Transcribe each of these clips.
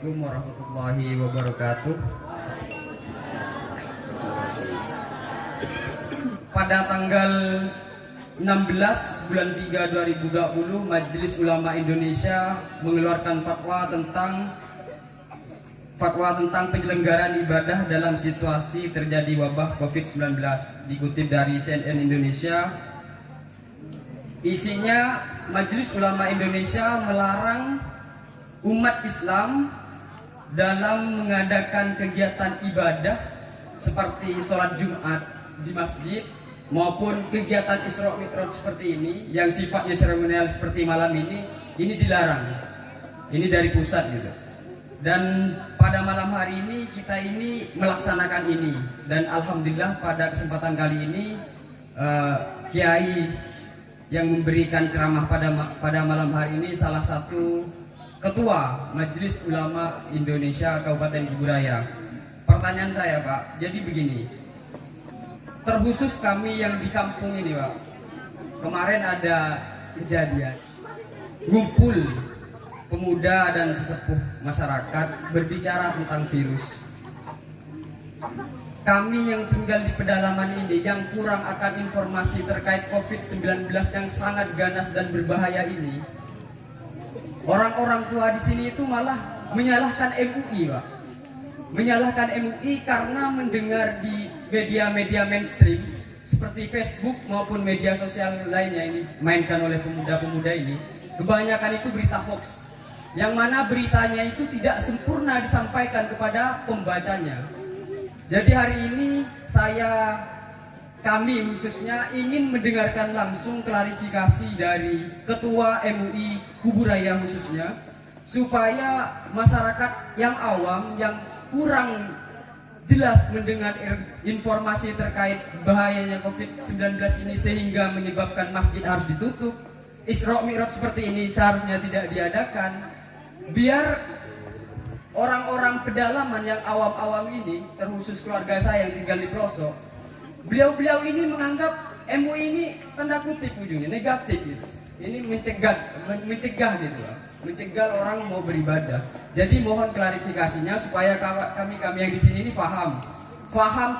Assalamualaikum warahmatullahi wabarakatuh. Pada tanggal 16 bulan 3 2020, Majelis Ulama Indonesia mengeluarkan fatwa tentang penyelenggaraan ibadah dalam situasi terjadi wabah COVID-19. Dikutip dari CNN Indonesia, isinya Majelis Ulama Indonesia melarang umat Islam dalam mengadakan kegiatan ibadah seperti sholat Jumat di masjid maupun kegiatan Isra Mi'raj seperti ini yang sifatnya seremonial seperti malam ini dilarang. Ini dari pusat gitu. Dan pada malam hari ini kita ini melaksanakan ini, dan alhamdulillah pada kesempatan kali ini kiai yang memberikan ceramah pada malam hari ini salah satu ketua Majelis Ulama Indonesia Kabupaten Kuburaya. Pertanyaan saya, Pak, jadi begini, terkhusus kami yang di kampung ini, Pak, kemarin ada kejadian ngumpul pemuda dan sesepuh masyarakat berbicara tentang virus. Kami yang tinggal di pedalaman ini yang kurang akan informasi terkait COVID-19 yang sangat ganas dan berbahaya ini, orang-orang tua di sini itu malah menyalahkan MUI, Pak. Menyalahkan MUI karena mendengar di media-media mainstream seperti Facebook maupun media sosial lainnya ini mainkan oleh pemuda-pemuda ini, kebanyakan itu berita hoax, yang mana beritanya itu tidak sempurna disampaikan kepada pembacanya. Jadi hari ini kami khususnya ingin mendengarkan langsung klarifikasi dari Ketua MUI Kuburaya khususnya, supaya masyarakat yang awam yang kurang jelas mendengar informasi terkait bahayanya COVID-19 ini sehingga menyebabkan masjid harus ditutup, Isra Mi'raj seperti ini seharusnya tidak diadakan, biar orang-orang pedalaman yang awam-awam ini, terkhusus keluarga saya yang tinggal di pelosok, beliau-beliau ini menganggap MUI ini tanda kutip ujungnya negatif gitu. Ini mencegah gitu, mencegah orang mau beribadah. Jadi mohon klarifikasinya supaya kami yang di sini ini paham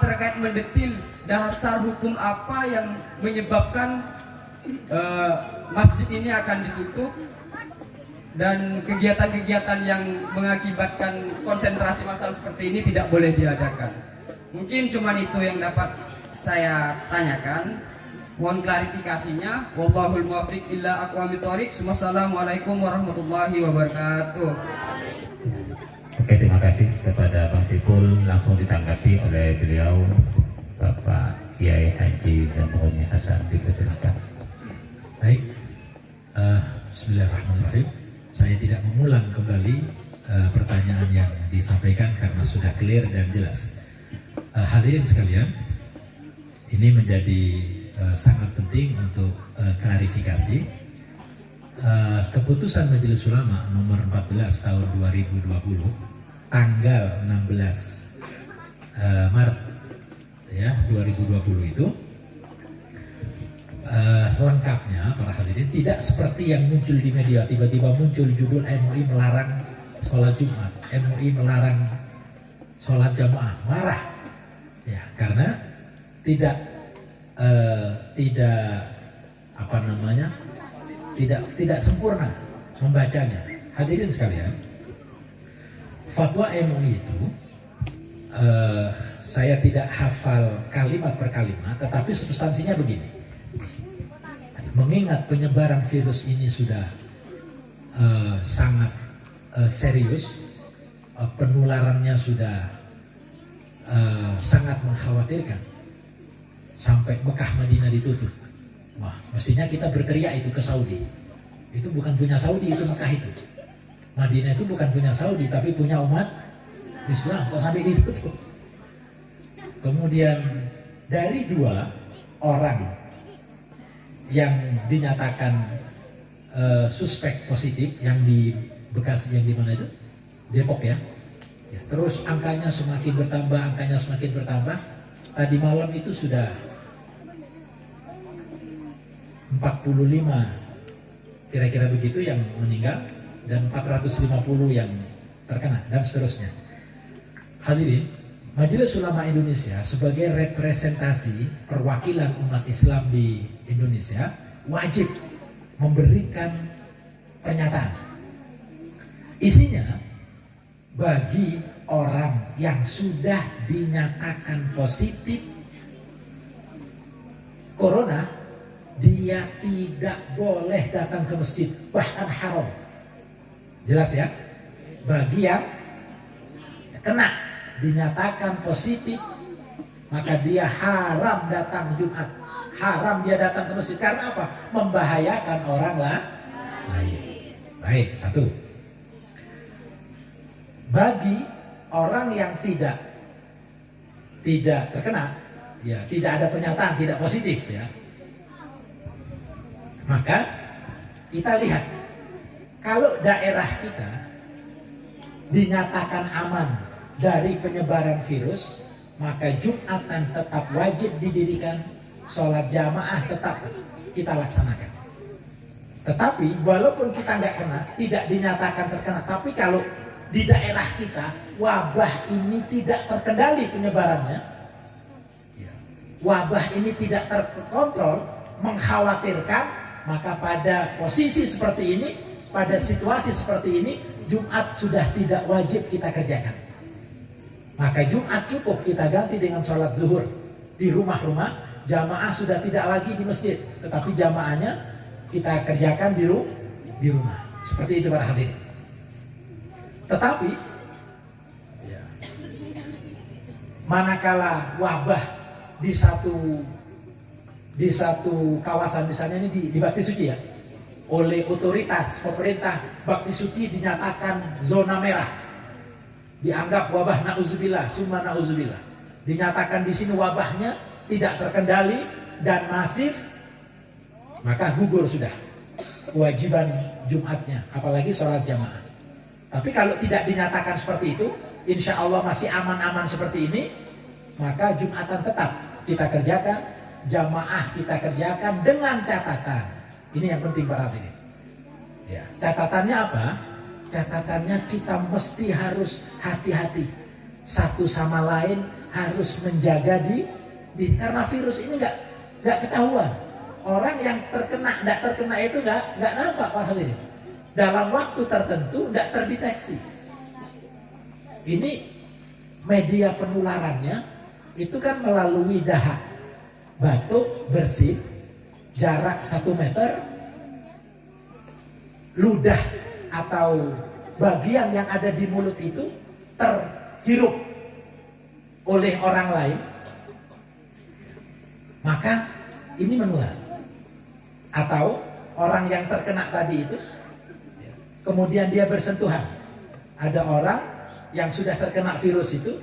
terkait mendetil dasar hukum apa yang menyebabkan masjid ini akan ditutup dan kegiatan-kegiatan yang mengakibatkan konsentrasi massal seperti ini tidak boleh diadakan. Mungkin cuma itu yang dapat saya tanyakan. Mohon klarifikasinya. Wallahul muwaffiq illa aqwamit thoriq. Wassalamualaikum warahmatullahi wabarakatuh. Oke, terima kasih kepada Bang Sipul. Langsung ditanggapi oleh beliau, Bapak Kiai Haji Zamroni Hasan. Dipersilakan. Baik, Bismillahirrahmanirrahim. Saya tidak mengulang kembali pertanyaan yang disampaikan karena sudah clear dan jelas. Hadirin sekalian, ini menjadi sangat penting untuk klarifikasi. Keputusan Majelis Ulama nomor 14 tahun 2020 tanggal 16 Maret ya 2020 itu lengkapnya para hadirin tidak seperti yang muncul di media, tiba-tiba muncul judul MUI melarang sholat Jumat, MUI melarang sholat jamaah, marah ya, karena tidak tidak sempurna membacanya. Hadirin sekalian, fatwa MUI itu saya tidak hafal kalimat per kalimat, tetapi substansinya begini. Mengingat penyebaran virus ini sudah sangat serius, penularannya sudah sangat mengkhawatirkan, sampai Mekah Madinah ditutup. Wah, mestinya kita berteriak itu ke Saudi. Itu bukan punya Saudi, itu Mekah itu. Madinah itu bukan punya Saudi, tapi punya umat Islam. Kok sampai ditutup? Kemudian dari 2 orang yang dinyatakan suspek positif, yang di Bekasi, yang di mana itu? Depok ya. Terus angkanya semakin bertambah. Tadi malam itu sudah 45 kira-kira begitu yang meninggal, dan 450 yang terkena dan seterusnya. Hadirin, Majelis Ulama Indonesia sebagai representasi perwakilan umat Islam di Indonesia wajib memberikan pernyataan. Isinya, bagi orang yang sudah dinyatakan positif corona, dia tidak boleh datang ke masjid, bahkan haram. Jelas ya? Bagi yang kena dinyatakan positif, maka dia haram datang Jumat, haram dia datang ke masjid. Karena apa? Membahayakan orang lain. Baik, satu. Bagi orang yang tidak terkena, ya tidak ada pernyataan tidak positif, ya, maka kita lihat kalau daerah kita dinyatakan aman dari penyebaran virus, maka Jumatan tetap wajib didirikan, sholat jamaah tetap kita laksanakan. Tetapi walaupun kita nggak kena, tidak dinyatakan terkena, tapi kalau di daerah kita wabah ini tidak terkendali penyebarannya, wabah ini tidak terkontrol, mengkhawatirkan, maka pada posisi seperti ini, pada situasi seperti ini, Jumat sudah tidak wajib kita kerjakan. Maka Jumat cukup kita ganti dengan sholat zuhur di rumah-rumah. Jamaah sudah tidak lagi di masjid, tetapi jamaahnya kita kerjakan di rumah. Seperti itu para hadirin. Tetapi ya, manakala wabah di satu kawasan, misalnya ini di Bakti Suci ya, oleh otoritas pemerintah Bakti Suci dinyatakan zona merah, dianggap wabah na'udzubillah, summa na'udzubillah, dinyatakan di sini wabahnya tidak terkendali dan masif, maka gugur sudah kewajiban Jumatnya, apalagi sholat jamaah. Tapi kalau tidak dinyatakan seperti itu, insya Allah masih aman-aman seperti ini, maka Jumatan tetap kita kerjakan, jamaah kita kerjakan dengan catatan. Ini yang penting para hadirin. Ya, catatannya apa? Catatannya kita mesti harus hati-hati, satu sama lain harus menjaga karena virus ini nggak ketahuan. Orang yang terkena, nggak terkena itu nggak nampak para hadirin. Dalam waktu tertentu nggak terdeteksi. Ini media penularannya itu kan melalui dahak, batuk, bersin, jarak 1 meter, ludah atau bagian yang ada di mulut itu terhirup oleh orang lain, maka ini menular. Atau orang yang terkena tadi itu kemudian dia bersentuhan, ada orang yang sudah terkena virus itu,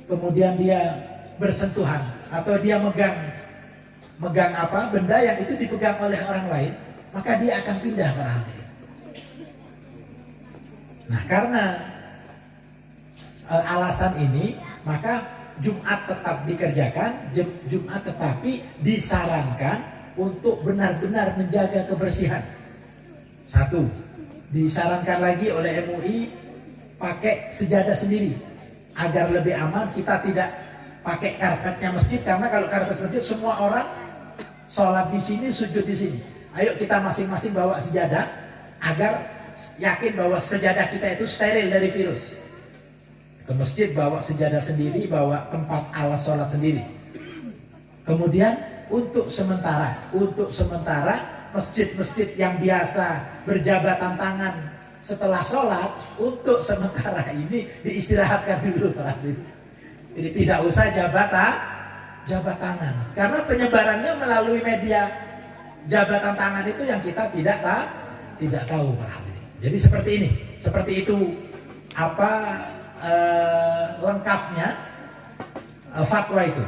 kemudian dia bersentuhan atau dia megang apa benda yang itu dipegang oleh orang lain, maka dia akan pindah para hadirin. Nah, karena alasan ini, maka Jumat tetap dikerjakan, Jumat tetapi disarankan untuk benar-benar menjaga kebersihan. Satu, disarankan lagi oleh MUI pakai sejadah sendiri agar lebih aman. Kita tidak pakai karpetnya masjid, karena kalau karpet masjid semua orang sholat di sini, sujud di sini. Ayo kita masing-masing bawa sejadah agar yakin bahwa sejadah kita itu steril dari virus. Ke masjid bawa sejadah sendiri, bawa tempat alas sholat sendiri. Kemudian untuk sementara masjid-masjid yang biasa berjabatan tangan setelah sholat, untuk sementara ini diistirahatkan dulu. Jadi tidak usah jabat tangan, karena penyebarannya melalui media jabatan tangan itu yang kita tidak tahu. Jadi seperti ini, seperti itu lengkapnya fatwa itu.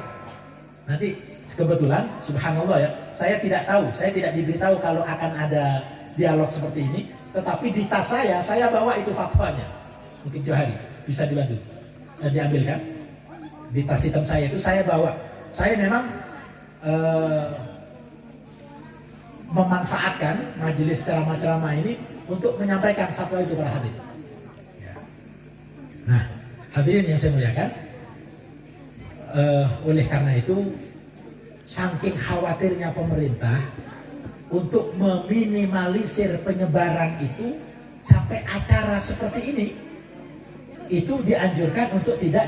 Nanti kebetulan subhanallah ya, saya tidak diberitahu kalau akan ada dialog seperti ini, tetapi di tas saya bawa itu fatwanya. Mungkin Johari bisa dibantu diambilkan. Di tas hitam saya itu saya bawa. Saya memang memanfaatkan majelis ceramah-ceramah ini untuk menyampaikan fatwa itu para hadirin. Ya. Nah, hadirin yang saya muliakan, oleh karena itu saking khawatirnya pemerintah untuk meminimalisir penyebaran itu, sampai acara seperti ini itu dianjurkan untuk tidak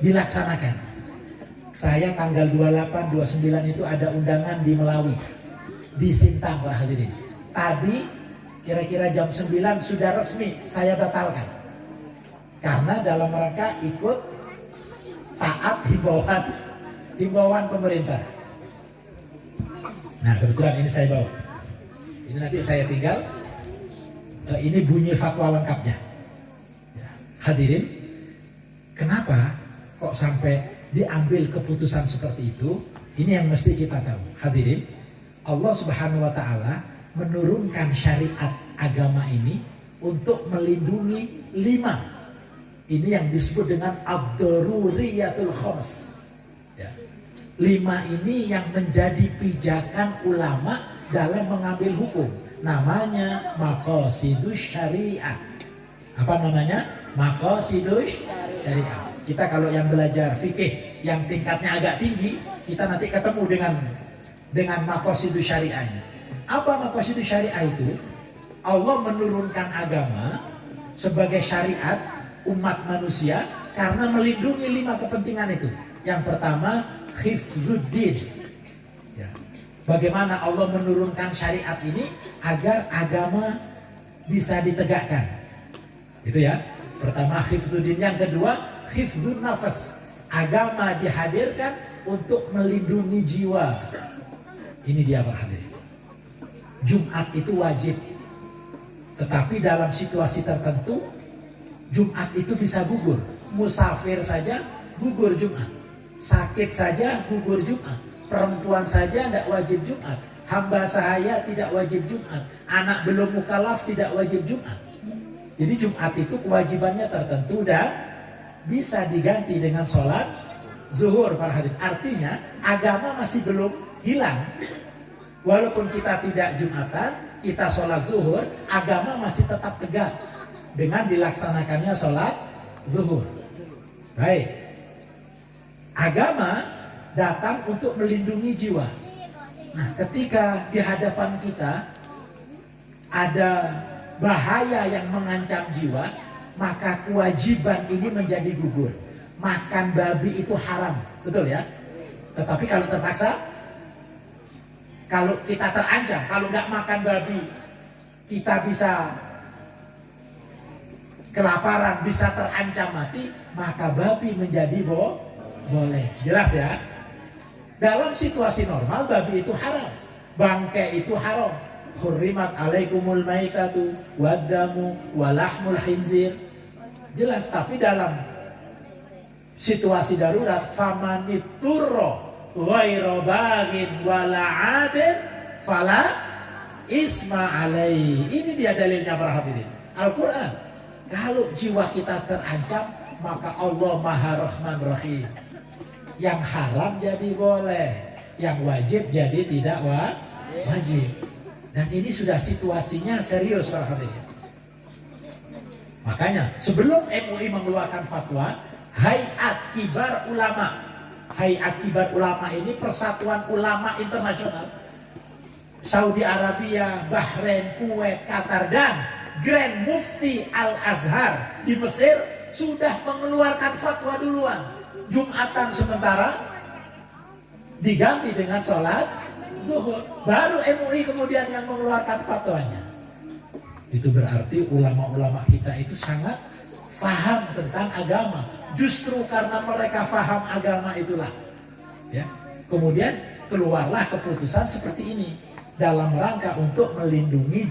dilaksanakan. Saya tanggal 28, 29 itu ada undangan di Melawi, di Sintang, para hadirin. Tadi kira-kira jam 9 sudah resmi saya batalkan, karena dalam rangka ikut taat himbauan pemerintah. Nah, kebetulan ini saya bawa. Ini nanti saya tinggal. Ini bunyi fatwa lengkapnya. Hadirin, kenapa kok sampai diambil keputusan seperti itu? Ini yang mesti kita tahu. Hadirin, Allah Subhanahu wa Ta'ala menurunkan syariat agama ini untuk melindungi 5. Ini yang disebut dengan ad-daruriyatul khams. 5 ini yang menjadi pijakan ulama dalam mengambil hukum. Namanya maqasidus syariah. Apa namanya? Maqasidus syariah. Kita kalau yang belajar fikih yang tingkatnya agak tinggi, kita nanti ketemu dengan maqasidus syariah ini. Apa maqasidus syariah itu? Allah menurunkan agama sebagai syariat umat manusia karena melindungi 5 kepentingan itu. Yang pertama, hifdzuddin. Ya. Bagaimana Allah menurunkan syariat ini agar agama bisa ditegakkan. Itu ya. Pertama hifdzuddin, yang kedua hifdzun nafas. Agama dihadirkan untuk melindungi jiwa. Ini dia para hadirin. Jumat itu wajib. Tetapi dalam situasi tertentu Jumat itu bisa gugur. Musafir saja gugur Jumat. Sakit saja gugur Jumat. Perempuan saja tidak wajib Jumat. Hamba sahaya tidak wajib Jumat. Anak belum mukallaf tidak wajib Jumat. Jadi Jumat itu kewajibannya tertentu dan bisa diganti dengan sholat zuhur, para hadirin. Artinya agama masih belum hilang. Walaupun kita tidak Jumatan, kita sholat zuhur, agama masih tetap tegak dengan dilaksanakannya sholat zuhur. Baik. Agama datang untuk melindungi jiwa. Nah, ketika di hadapan kita ada bahaya yang mengancam jiwa, maka kewajiban ini menjadi gugur. Makan babi itu haram, betul ya? Tetapi kalau terpaksa, kalau kita terancam, kalau nggak makan babi, kita bisa kelaparan, bisa terancam mati, maka babi menjadi boleh. Jelas ya? Dalam situasi normal babi itu haram, bangkai itu haram. Hurrimat alaikumul maitatu waddamu walahmul khinzir. Jelas, tapi dalam situasi darurat, famaniturro ghairu baghin wala adin fala isma alaihi. Ini dia dalilnya para hadirin. Al-Quran. Kalau jiwa kita terancam, maka Allah Maha Rahman Rahim. Yang haram jadi boleh, yang wajib jadi tidak wajib. Dan ini sudah situasinya serius, para hadirin. Makanya sebelum MUI mengeluarkan fatwa, Hayat Kibar Ulama. Hayat Kibar Ulama ini persatuan ulama internasional. Saudi Arabia, Bahrain, Kuwait, Qatar, dan Grand Mufti Al-Azhar di Mesir sudah mengeluarkan fatwa duluan. Jumatan sementara diganti dengan sholat zuhur. Baru MUI kemudian yang mengeluarkan fatwanya. Itu berarti ulama-ulama kita itu sangat faham tentang agama. Justru karena mereka faham agama itulah, ya, kemudian keluarlah keputusan seperti ini dalam rangka untuk melindungi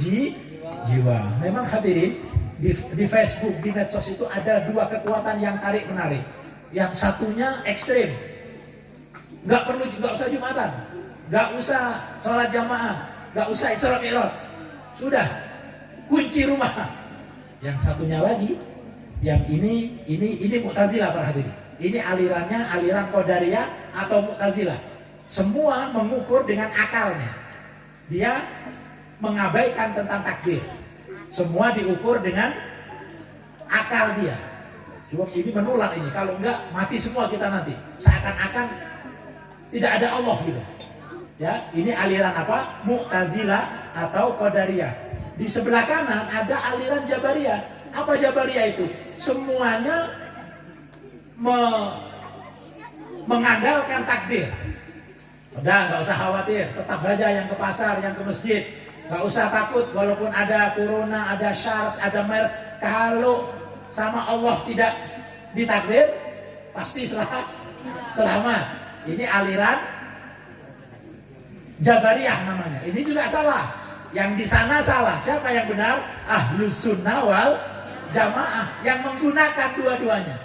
jiwa. Memang hadirin, di Facebook, di medsos itu ada 2 kekuatan yang tarik menarik. Yang satunya ekstrim, nggak usah Jumatan, nggak usah sholat jamaah, nggak usah Isra Mi'raj, sudah kunci rumah. Yang satunya lagi, yang ini Mu'tazilah, para hadirin. Ini alirannya aliran Qadariyah atau Mu'tazilah. Semua mengukur dengan akalnya. Dia mengabaikan tentang takdir. Semua diukur dengan akal dia. Sebab ini menular ini, kalau enggak mati semua kita nanti. Seakan-akan tidak ada Allah gitu. Ya, ini aliran apa? Mu'tazilah atau Qadariyah. Di sebelah kanan ada aliran Jabariyah. Apa Jabariyah itu? Semuanya mengandalkan takdir. Udah, nggak usah khawatir, tetap saja yang ke pasar, yang ke masjid, nggak usah takut walaupun ada corona, ada SARS, ada MERS. Kalau sama Allah tidak ditakdir, pasti selamat. Ini aliran Jabariyah namanya. Ini juga salah. Yang di sana salah. Siapa yang benar? Ahlus Sunnah wal Jamaah yang menggunakan dua-duanya.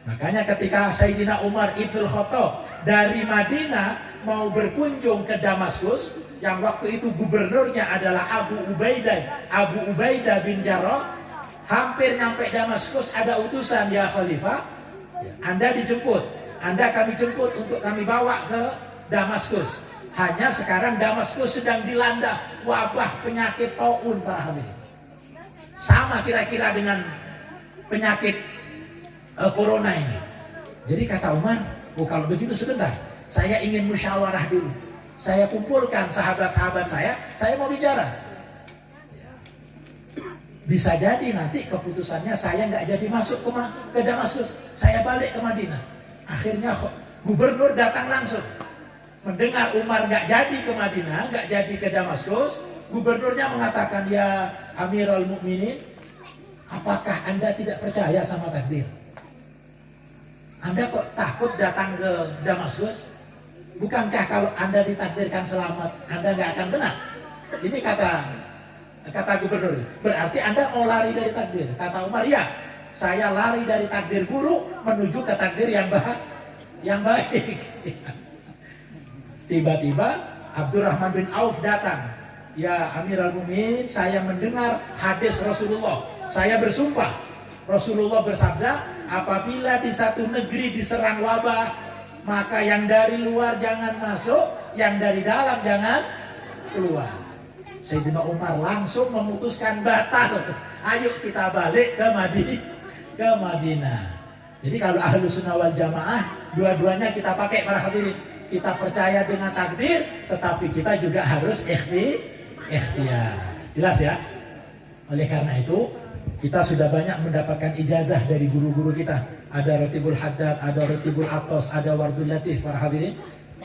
Makanya ketika Sayyidina Umar Ibn Khattab dari Madinah mau berkunjung ke Damaskus, yang waktu itu gubernurnya adalah Abu Ubaidah bin Jarrah, hampir nyampe Damaskus ada utusan, ya Khalifah, Anda dijemput, Anda kami jemput untuk kami bawa ke Damaskus. Hanya sekarang Damaskus sedang dilanda wabah penyakit taun, para hadirin. Sama kira-kira dengan penyakit corona ini. Jadi kata Umar, oh kalau begitu sebentar, saya ingin musyawarah dulu. Saya kumpulkan sahabat-sahabat saya mau bicara. Bisa jadi nanti keputusannya saya nggak jadi masuk ke Damaskus, saya balik ke Madinah. Akhirnya gubernur datang langsung. Mendengar Umar nggak jadi ke Madinah, nggak jadi ke Damaskus, gubernurnya mengatakan, ya Amirul Mukminin, apakah Anda tidak percaya sama takdir? Anda kok takut datang ke Damaskus? Bukankah kalau Anda ditakdirkan selamat, Anda nggak akan kena? Ini kata gubernur. Berarti Anda mau lari dari takdir. Kata Umar, ya, saya lari dari takdir buruk menuju ke takdir yang baik. Tiba-tiba Abdurrahman bin Auf datang. Ya Amirul Mukminin, saya mendengar hadis Rasulullah. Saya bersumpah, Rasulullah bersabda, apabila di satu negeri diserang wabah, maka yang dari luar jangan masuk, yang dari dalam jangan keluar. Sayyidina Umar langsung memutuskan batal. Ayo kita balik ke Madinah. Jadi kalau Ahlus Sunnah wal Jamaah, dua-duanya kita pakai, para hadirin. Kita percaya dengan takdir, tetapi kita juga harus ikhtiar. Jelas ya? Oleh karena itu, kita sudah banyak mendapatkan ijazah dari guru-guru kita. Ada Ratibul Haddad, ada Ratibul Atos, ada Wardul Latif, para hadirin.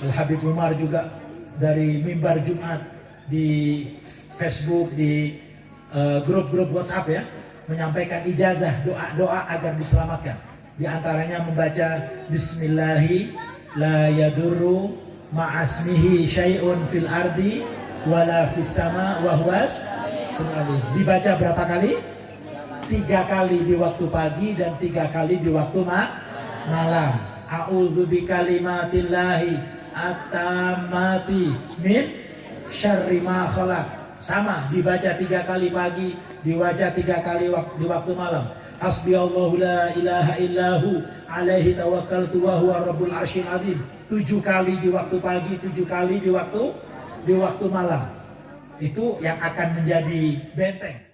Al-Habib Umar juga dari mimbar Jumat di Facebook, di grup-grup WhatsApp ya, menyampaikan ijazah, doa-doa agar diselamatkan. Di antaranya membaca Bismillahi la yadurru ma'asmihi syai'un fil ardi wala fis sama wa huwas. Dibaca berapa kali? 3 kali di waktu pagi dan 3 kali di waktu malam. A'udzu bikalimatillahi at-tammati min syarri ma khalaq. Sama, dibaca 3 kali pagi, dibaca 3 kali di waktu malam. Hasbiyallahu la ilaha illahu alaihi tawakkaltu wa huwa rabbul arsyil azim. 7 kali di waktu pagi, 7 kali di waktu malam. Itu yang akan menjadi benteng